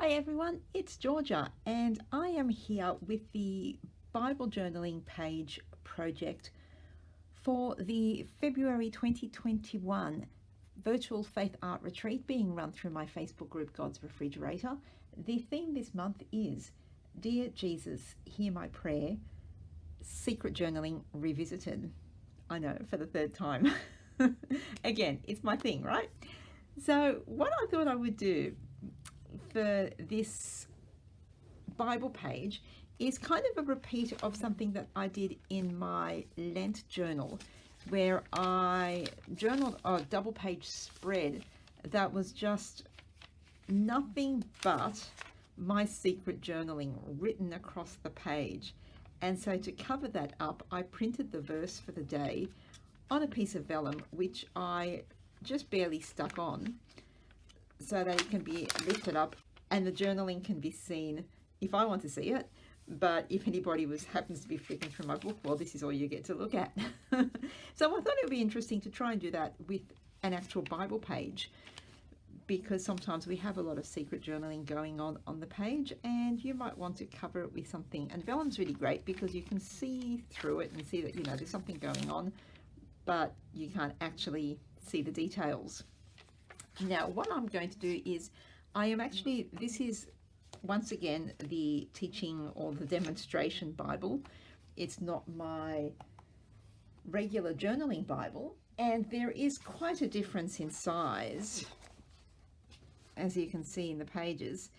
Hi everyone, it's Georgia and I am here with the Bible journaling page project for the February 2021 virtual faith art retreat being run through my Facebook group God's Refrigerator. The theme this month is Dear Jesus, Hear My Prayer, Secret Journaling Revisited. I know, for the third time. Again, it's my thing, right? So what I thought I would do for this Bible page is kind of a repeat of something that I did in my Lent journal, where I journaled a double page spread that was just nothing but my secret journaling written across the page. And so to cover that up, I printed the verse for the day on a piece of vellum, which I just barely stuck on, so that it can be lifted up and the journaling can be seen if I want to see it. But if anybody happens to be flicking through my book, well, this is all you get to look at. So I thought it would be interesting to try and do that with an actual Bible page, because sometimes we have a lot of secret journaling going on the page, and you might want to cover it with something. And vellum's really great because you can see through it and see that, there's something going on, but you can't actually see the details. Now, what I'm going to do is this is once again the teaching or the demonstration Bible. It's not my regular journaling Bible, and there is quite a difference in size, as you can see in the pages.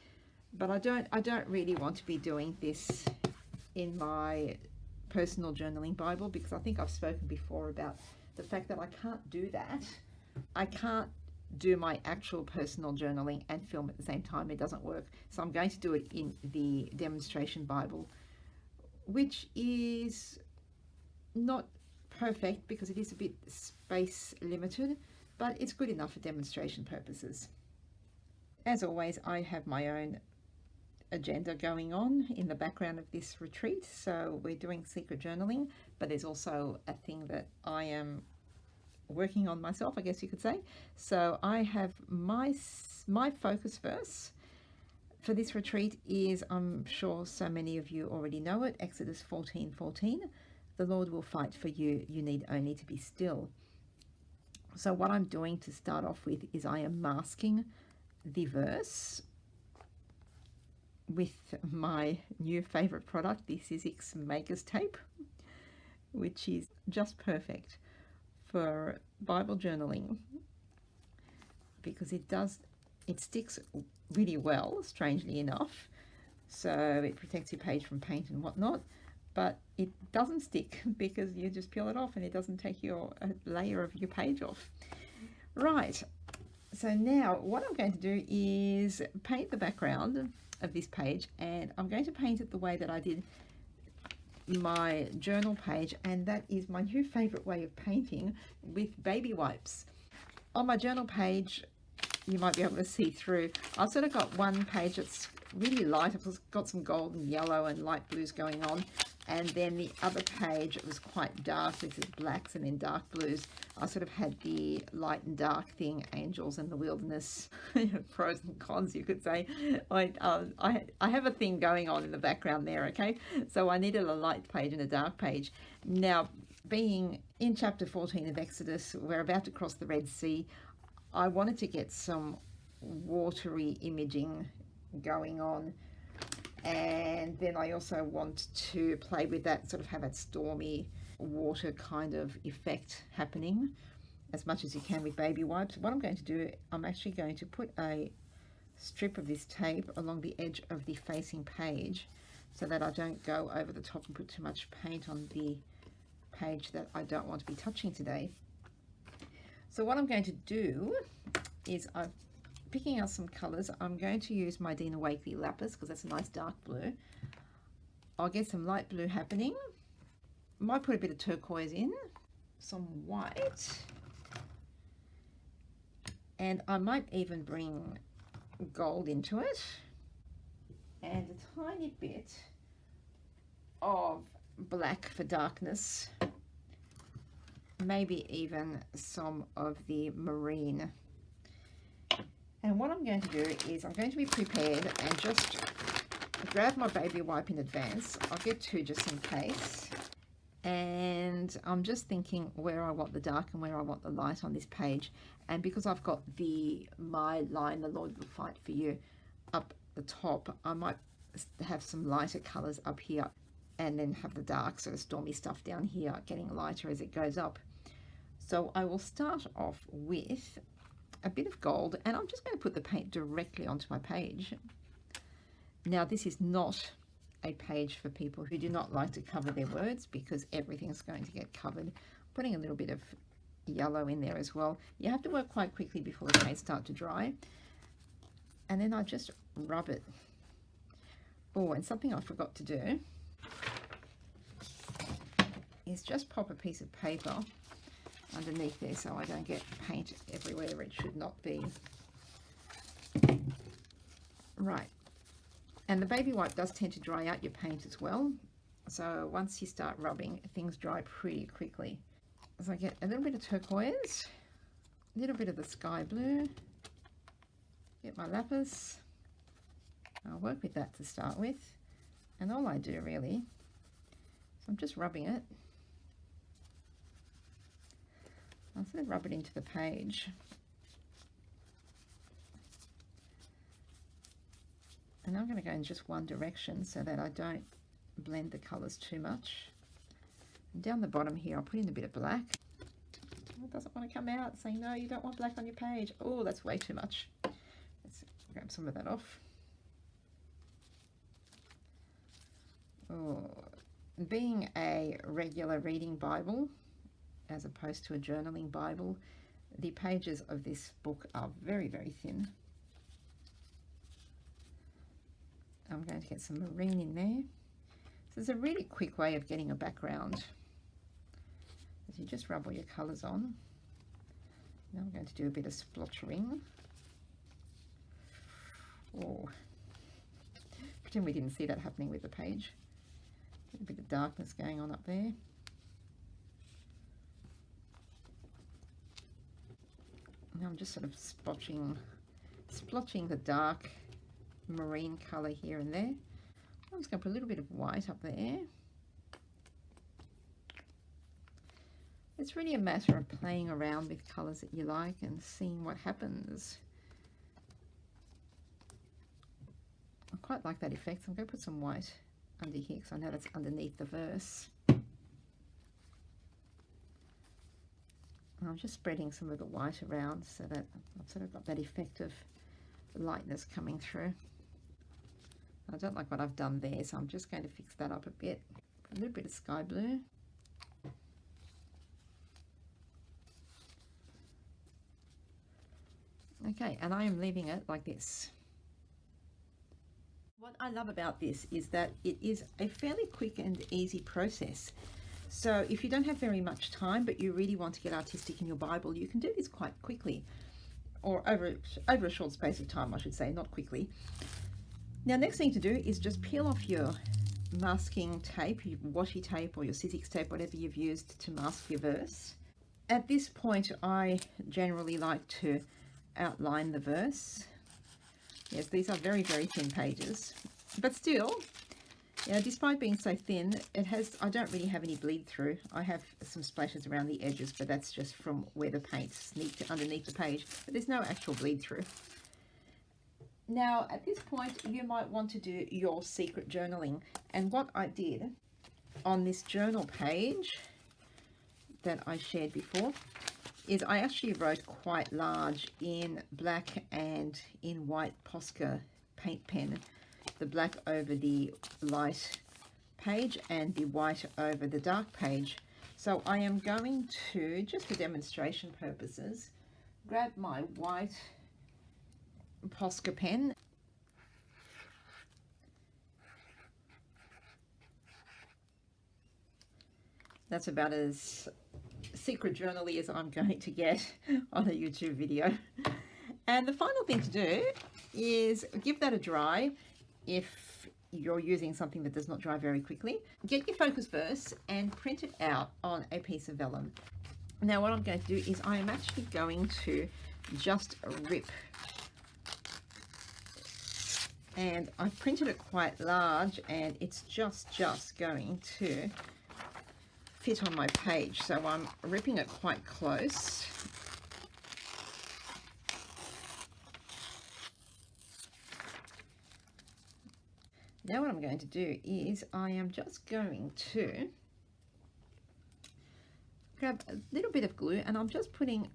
But I don't really want to be doing this in my personal journaling Bible, because I think I've spoken before about the fact that I can't do that. I can't do my actual personal journaling and film at the same time. It doesn't work. So I'm going to do it in the demonstration Bible, which is not perfect because it is a bit space limited, but it's good enough for demonstration purposes. As always, I have my own agenda going on in the background of this retreat. So we're doing secret journaling, but there's also a thing that I am working on myself, I guess you could say. So I have my focus verse for this retreat is, I'm sure so many of you already know it, Exodus 14:14. The Lord will fight for you, you need only to be still. So what I'm doing to start off with is I am masking the verse with my new favorite product, the Sizzix Maker's Tape, which is just perfect for Bible journaling, because it sticks really well, strangely enough. So it protects your page from paint and whatnot, but it doesn't stick because you just peel it off and it doesn't take a layer of your page off. Right, so now what I'm going to do is paint the background of this page, and I'm going to paint it the way that I did my journal page, and that is my new favorite way of painting, with baby wipes. On my journal page, you might be able to see through, I've sort of got one page that's really light. I've got some gold and yellow and light blues going on, and then the other page, it was quite dark. This is blacks and then dark blues. I sort of had the light and dark thing, angels in the wilderness, pros and cons, you could say. I have a thing going on in the background there, okay? So I needed a light page and a dark page. Now, being in chapter 14 of Exodus, we're about to cross the Red Sea. I wanted to get some watery imaging going on, and then I also want to play with that, sort of have that stormy water kind of effect happening as much as you can with baby wipes. What I'm going to do, I'm actually going to put a strip of this tape along the edge of the facing page so that I don't go over the top and put too much paint on the page that I don't want to be touching today. So what I'm going to do is I'm picking out some colors. I'm going to use my Dina Wakley lapis because that's a nice dark blue. I'll get some light blue happening. Might put a bit of turquoise in, some white, and I might even bring gold into it, and a tiny bit of black for darkness, maybe even some of the marine. And what I'm going to do is I'm going to be prepared and just grab my baby wipe in advance. I'll get two just in case. And I'm just thinking where I want the dark and where I want the light on this page. And because I've got my line, the Lord will fight for you, up the top, I might have some lighter colors up here and then have the dark sort of stormy stuff down here getting lighter as it goes up. So I will start off with a bit of gold, and I'm just going to put the paint directly onto my page. Now this is not a page for people who do not like to cover their words, because everything's going to get covered. Putting a little bit of yellow in there as well. You have to work quite quickly before the paint starts to dry. And then I just rub it. Oh, and something I forgot to do is just pop a piece of paper underneath there so I don't get paint everywhere it should not be. Right. And the baby wipe does tend to dry out your paint as well. So once you start rubbing, things dry pretty quickly. So I get a little bit of turquoise, a little bit of the sky blue, get my lapis. I'll work with that to start with. And all I do really, so I'm just rubbing it. I'll sort of rub it into the page. And I'm going to go in just one direction so that I don't blend the colours too much. And down the bottom here, I'll put in a bit of black. It doesn't want to come out, saying, no, you don't want black on your page. Oh, that's way too much. Let's grab some of that off. Oh, being a regular reading Bible, as opposed to a journaling Bible, the pages of this book are very, very thin. I'm going to get some marine in there. So it's a really quick way of getting a background. As you just rub all your colours on. Now I'm going to do a bit of splotchering. Oh, pretend we didn't see that happening with the page. A bit of darkness going on up there. Now I'm just sort of splotching the dark marine colour here and there. I'm just going to put a little bit of white up there. It's really a matter of playing around with colours that you like and seeing what happens. I quite like that effect, so I'm going to put some white under here because I know that's underneath the verse. And I'm just spreading some of the white around so that I've sort of got that effect of lightness coming through. I don't like what I've done there, so I'm just going to fix that up a bit. Put a little bit of sky blue. Okay, and I am leaving it like this. What I love about this is that it is a fairly quick and easy process. So if you don't have very much time, but you really want to get artistic in your Bible, you can do this quite quickly, or over a short space of time, I should say, not quickly. Now, next thing to do is just peel off your masking tape, your washi tape or your Sizzix tape, whatever you've used to mask your verse. At this point, I generally like to outline the verse. Yes, these are very, very thin pages, but still, yeah, despite being so thin, I don't really have any bleed through. I have some splashes around the edges, but that's just from where the paint sneaked underneath the page, but there's no actual bleed through. Now, at this point, you might want to do your secret journaling. And what I did on this journal page that I shared before is I actually wrote quite large in black and in white Posca paint pen, the black over the light page and the white over the dark page. So I am going to, just for demonstration purposes, grab my white Posca pen. That's about as secret journally as I'm going to get on a YouTube video. And the final thing to do is give that a dry. If you're using something that does not dry very quickly, get your focus verse and print it out on a piece of vellum. Now what I'm going to do is I am actually going to just rip and I've printed it quite large, and it's just going to fit on my page, so I'm ripping it quite close. Now what I'm going to do is I am just going to grab a little bit of glue, and I'm just putting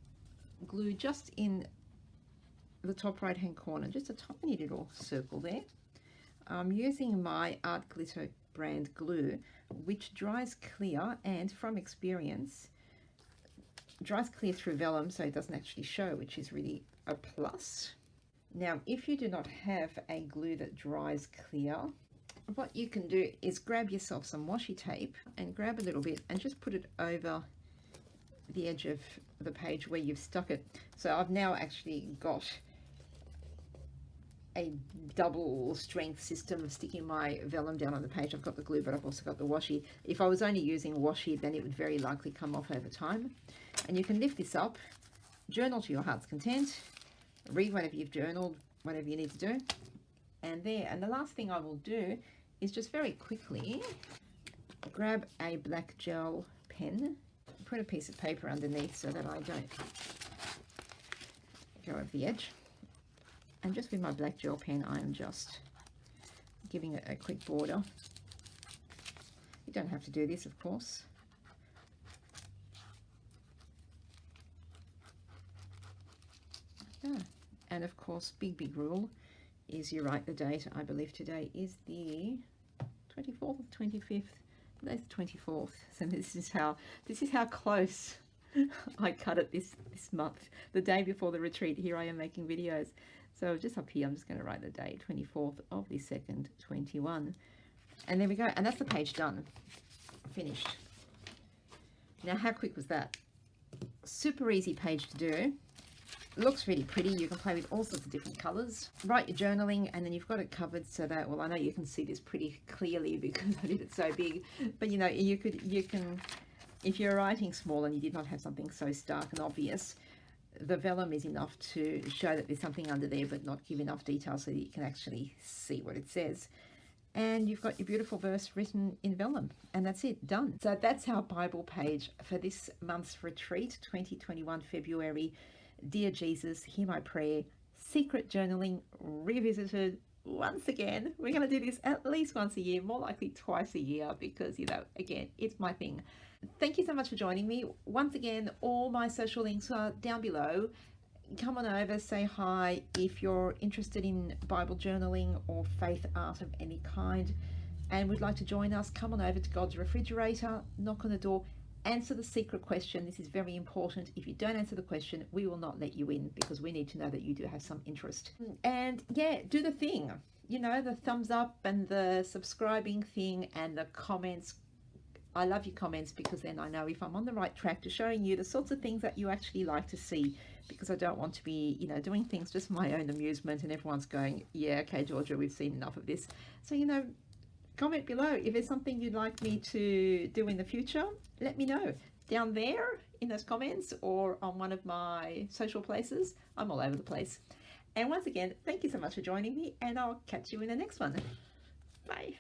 glue just in the top right hand corner, just a tiny little circle there. I'm using my Art Glitter brand glue, which dries clear, and from experience dries clear through vellum, so it doesn't actually show, which is really a plus. Now if you do not have a glue that dries clear, what you can do is grab yourself some washi tape and grab a little bit and just put it over the edge of the page where you've stuck it. So I've now actually got a double strength system of sticking my vellum down on the page. I've got the glue, but I've also got the washi. If I was only using washi, then it would very likely come off over time. And you can lift this up, journal to your heart's content, read whatever you've journaled, whatever you need to do, and there. And the last thing I will do is just very quickly grab a black gel pen, put a piece of paper underneath so that I don't go over the edge, and just with my black gel pen I am just giving it a quick border. You don't have to do this, of course. And of course, big rule is you write the date. I believe today is the 24th or 25th. Today's the 24th. So this is how close I cut it this month. The day before the retreat, here I am making videos. So just up here, I'm just going to write the date, 24th of the 2nd, 21. And there we go. And that's the page done. Finished. Now, how quick was that? Super easy page to do. Looks really pretty. You can play with all sorts of different colors. Write your journaling, and then you've got it covered so that, well, I know you can see this pretty clearly because I did it so big, but you know, you can, if you're writing small and you did not have something so stark and obvious, the vellum is enough to show that there's something under there, but not give enough detail so that you can actually see what it says. And you've got your beautiful verse written in vellum, and that's it, done. So that's our Bible page for this month's retreat, 2021 February. Dear Jesus, hear my prayer. Secret journaling revisited once again. We're going to do this at least once a year, more likely twice a year, because, you know, again, it's my thing. Thank you so much for joining me. Once again, all my social links are down below. Come on over, say hi. If you're interested in Bible journaling or faith art of any kind and would like to join us, come on over to God's Refrigerator, knock on the door, answer the secret question. This is very important. If you don't answer the question, we will not let you in, because we need to know that you do have some interest. And yeah, do the thing, you know, the thumbs up and the subscribing thing and the comments. I love your comments, because then I know if I'm on the right track to showing you the sorts of things that you actually like to see, because I don't want to be, you know, doing things just for my own amusement and everyone's going, yeah, okay, Georgia, we've seen enough of this. So, you know, comment below if there's something you'd like me to do in the future. Let me know down there in those comments or on one of my social places. I'm all over the place. And once again, thank you so much for joining me, and I'll catch you in the next one. Bye.